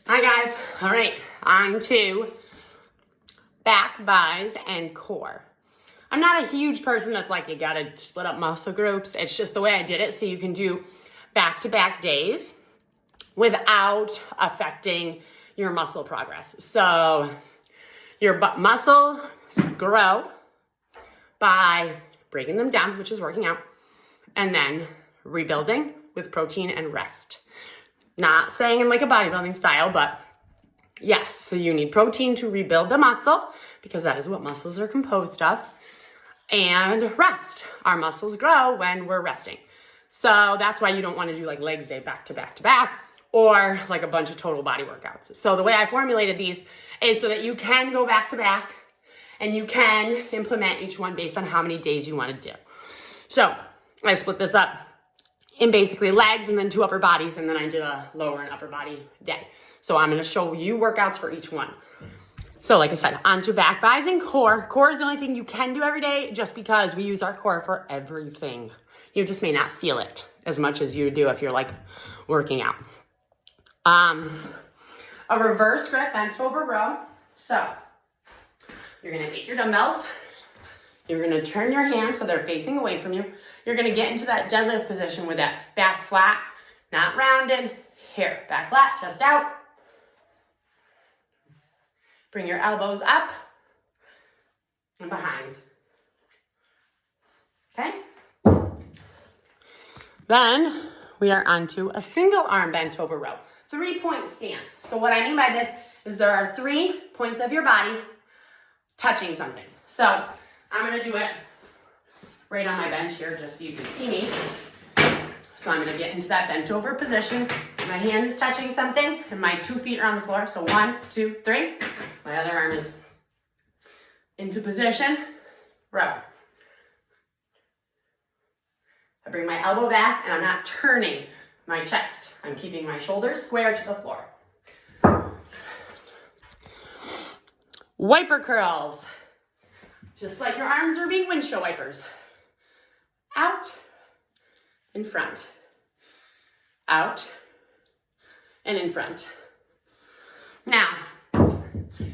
Hi guys. All right, on to back, buys, and core. I'm not a huge person that's like, you gotta split up muscle groups. It's just the way I did it so you can do back-to-back days without affecting your muscle progress. So your muscles grow by breaking them down, which is working out, and then rebuilding with protein and rest. Not saying in like a bodybuilding style, but yes, so you need protein to rebuild the muscle because that is what muscles are composed of. And rest. Our muscles grow when we're resting. So that's why you don't want to do like legs day back to back to back or like a bunch of total body workouts. So the way I formulated these is so that you can go back to back and you can implement each one based on how many days you want to do. So I split this up in basically legs and then 2 upper bodies, and then I did a lower and upper body day. So I'm gonna show you workouts for each one. So like I said, on to back, buys, and core. Core is the only thing you can do every day just because we use our core for everything. You just may not feel it as much as you do if you're like working out. A reverse grip bench over row. So you're gonna take your dumbbells, you're gonna turn your hands so they're facing away from you. You're gonna get into that deadlift position with that back flat, not rounded. Here, back flat, chest out. Bring your elbows up and behind. Okay? Then we are onto a single arm bent over row. 3-point stance. So what I mean by this is there are 3 points of your body touching something. So I'm gonna do it right on my bench here just so you can see me. So I'm gonna get into that bent over position. My hand is touching something and my 2 feet are on the floor. So 1, 2, 3. My other arm is into position, row. I bring my elbow back and I'm not turning my chest. I'm keeping my shoulders square to the floor. Wiper curls. Just like your arms are being windshield wipers. Out, in front. Out, and in front. Now,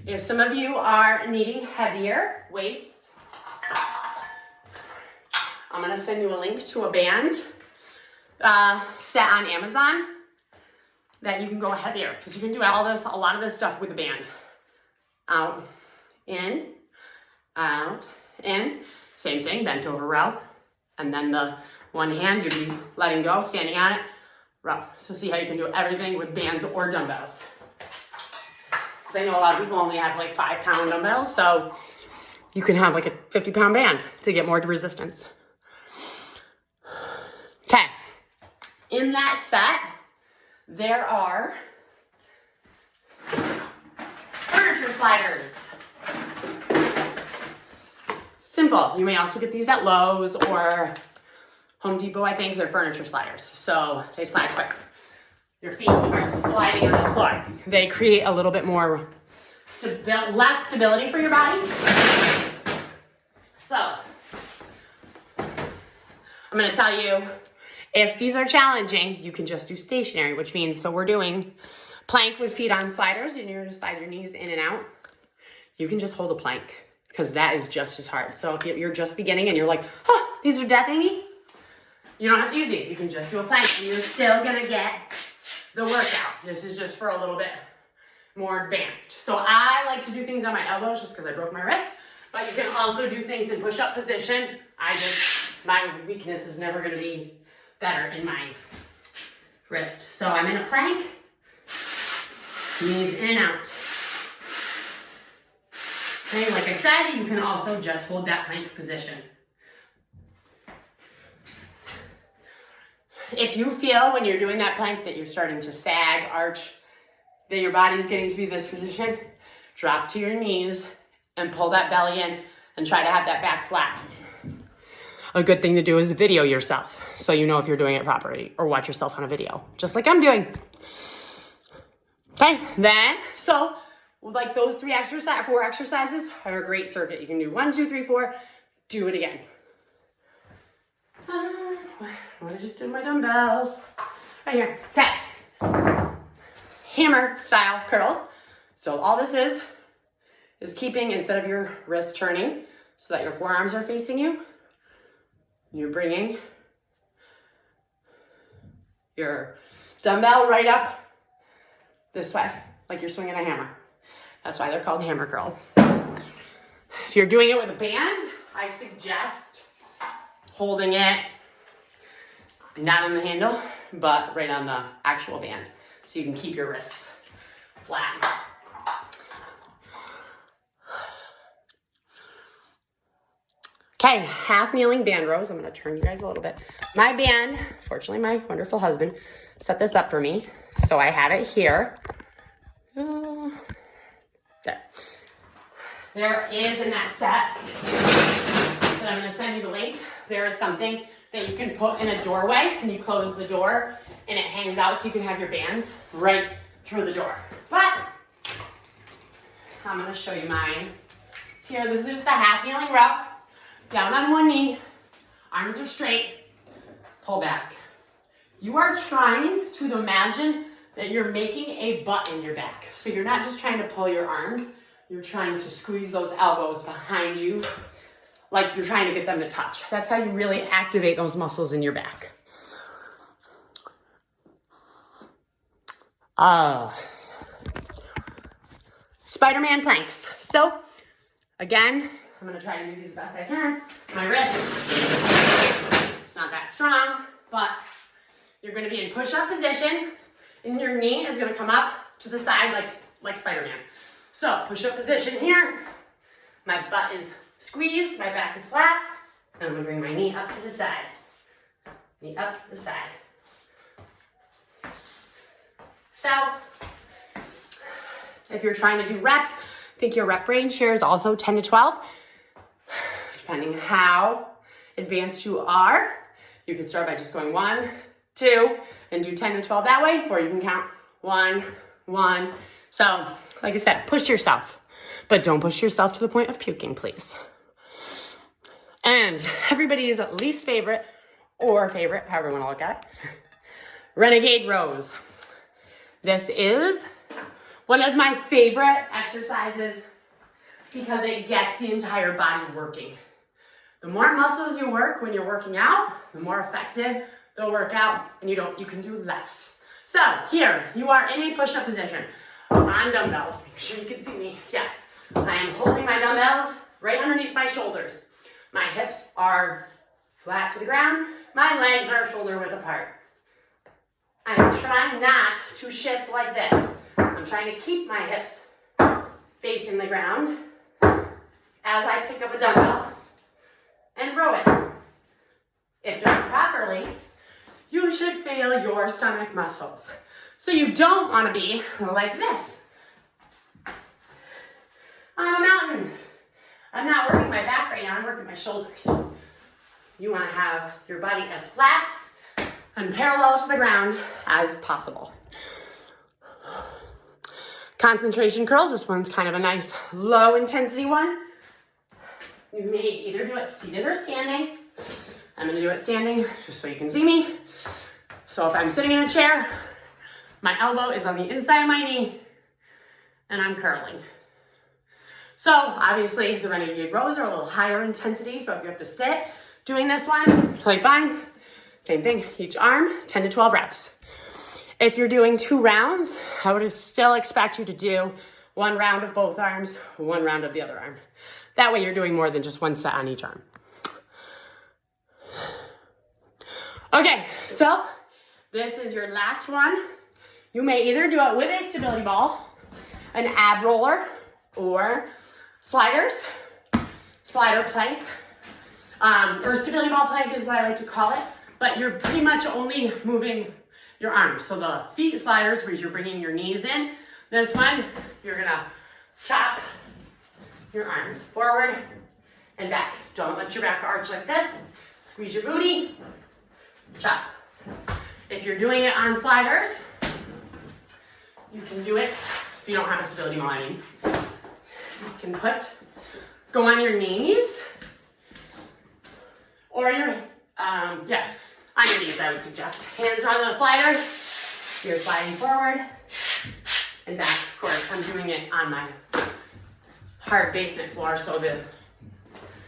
if some of you are needing heavier weights, I'm gonna send you a link to a band set on Amazon that you can go heavier because you can do a lot of this stuff with a band. Out, in, same thing, bent over row. And then the one hand you'd be letting go, standing on it, row. So see how you can do everything with bands or dumbbells. Because I know a lot of people only have like 5-pound dumbbells, so you can have like a 50-pound band to get more resistance. Okay, in that set, there are furniture sliders. Simple. You may also get these at Lowe's or Home Depot, I think. They're furniture sliders. So they slide quick. Your feet are sliding on the floor. They create a little bit more, less stability for your body. So I'm going to tell you, if these are challenging, you can just do stationary, which means, so we're doing plank with feet on sliders, and you're going to slide your knees in and out. You can just hold a plank, because that is just as hard. So if you're just beginning and you're like, oh, these are death, Amy, you don't have to use these. You can just do a plank and you're still gonna get the workout. This is just for a little bit more advanced. So I like to do things on my elbows just because I broke my wrist, but you can also do things in push-up position. My weakness is never gonna be better in my wrist. So I'm in a plank, knees in and out. Okay, like I said, you can also just hold that plank position. If you feel when you're doing that plank that you're starting to sag, arch, that your body's getting to be this position, drop to your knees and pull that belly in and try to have that back flat. A good thing to do is video yourself so you know if you're doing it properly, or watch yourself on a video, just like I'm doing. Okay, then, so like those 4 exercises are a great circuit. You can do 1, 2, 3, 4, do it again. I just did my dumbbells. Right here, okay. hammer style curls. So all this is keeping, instead of your wrist turning so that your forearms are facing you, you're bringing your dumbbell right up this way, like you're swinging a hammer. That's why they're called hammer curls. If you're doing it with a band, I suggest holding it not on the handle, but right on the actual band, so you can keep your wrists flat. Okay, half kneeling band rows. I'm gonna turn you guys a little bit. My band, fortunately my wonderful husband set this up for me, so I have it here. There. There is in that set that I'm gonna send you the link. There is something that you can put in a doorway, and you close the door and it hangs out so you can have your bands right through the door. But I'm gonna show you mine. So here, this is just a half kneeling row. Down on one knee, arms are straight, pull back. You are trying to imagine that you're making a butt in your back. So you're not just trying to pull your arms, you're trying to squeeze those elbows behind you, like you're trying to get them to touch. That's how you really activate those muscles in your back. Spider-Man planks. So again, I'm gonna try to do these as best I can. My wrist, it's not that strong, but you're gonna be in push-up position, and your knee is gonna come up to the side like Spider-Man. So push-up position here. My butt is squeezed, my back is flat, and I'm gonna bring my knee up to the side. Knee up to the side. So, if you're trying to do reps, I think your rep range here is also 10 to 12. Depending how advanced you are, you can start by just going 1, 2, and do 10 to 12 that way, or you can count 1, 1. So, like I said, push yourself, but don't push yourself to the point of puking, please. And everybody's least favorite, or favorite, however you want to look at it, renegade rows. This is one of my favorite exercises because it gets the entire body working. The more muscles you work when you're working out, the more effective they'll work out, and you can do less. So here, you are in a push-up position on dumbbells. Make sure you can see me. Yes, I am holding my dumbbells right underneath my shoulders. My hips are flat to the ground. My legs are shoulder width apart. I'm trying not to shift like this. I'm trying to keep my hips facing the ground as I pick up a dumbbell and row it. If done properly, you should feel your stomach muscles. So you don't want to be like this. I'm a mountain. I'm not working my back right now, I'm working my shoulders. You want to have your body as flat and parallel to the ground as possible. Concentration curls, this one's kind of a nice low intensity one. You may either do it seated or standing. I'm gonna do it standing just so you can see me. So if I'm sitting in a chair, my elbow is on the inside of my knee and I'm curling. So obviously the renegade rows are a little higher intensity, so if you have to sit doing this one, totally fine. Same thing, each arm, 10 to 12 reps. If you're doing 2 rounds, I would still expect you to do 1 round of both arms, 1 round of the other arm. That way you're doing more than just 1 set on each arm. Okay, so this is your last one. You may either do it with a stability ball, an ab roller, or sliders, slider plank, or stability ball plank is what I like to call it, but you're pretty much only moving your arms. So the feet sliders, where you're bringing your knees in. This one, you're gonna chop your arms forward and back. Don't let your back arch like this. Squeeze your booty, chop. If you're doing it on sliders, you can do it, if you don't have a stability ball, you can go on your knees, or on your knees, I would suggest. Hands are on those sliders. You're sliding forward, And that, of course, I'm doing it on my hard basement floor, so the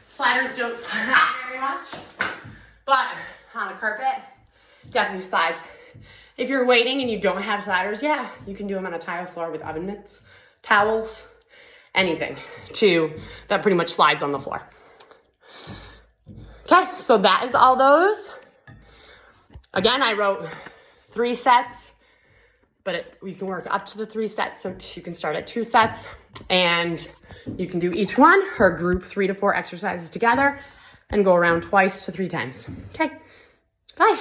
sliders don't slide out very much. But on a carpet, definitely slides. If you're waiting and you don't have sliders yet, you can do them on a tile floor with oven mitts, towels, anything that pretty much slides on the floor. Okay, so that is all those. Again, I wrote 3 sets, but we can work up to the 3 sets. So you can start at 2 sets and you can do each one or group 3 to 4 exercises together and go around twice to 3 times. Okay, bye.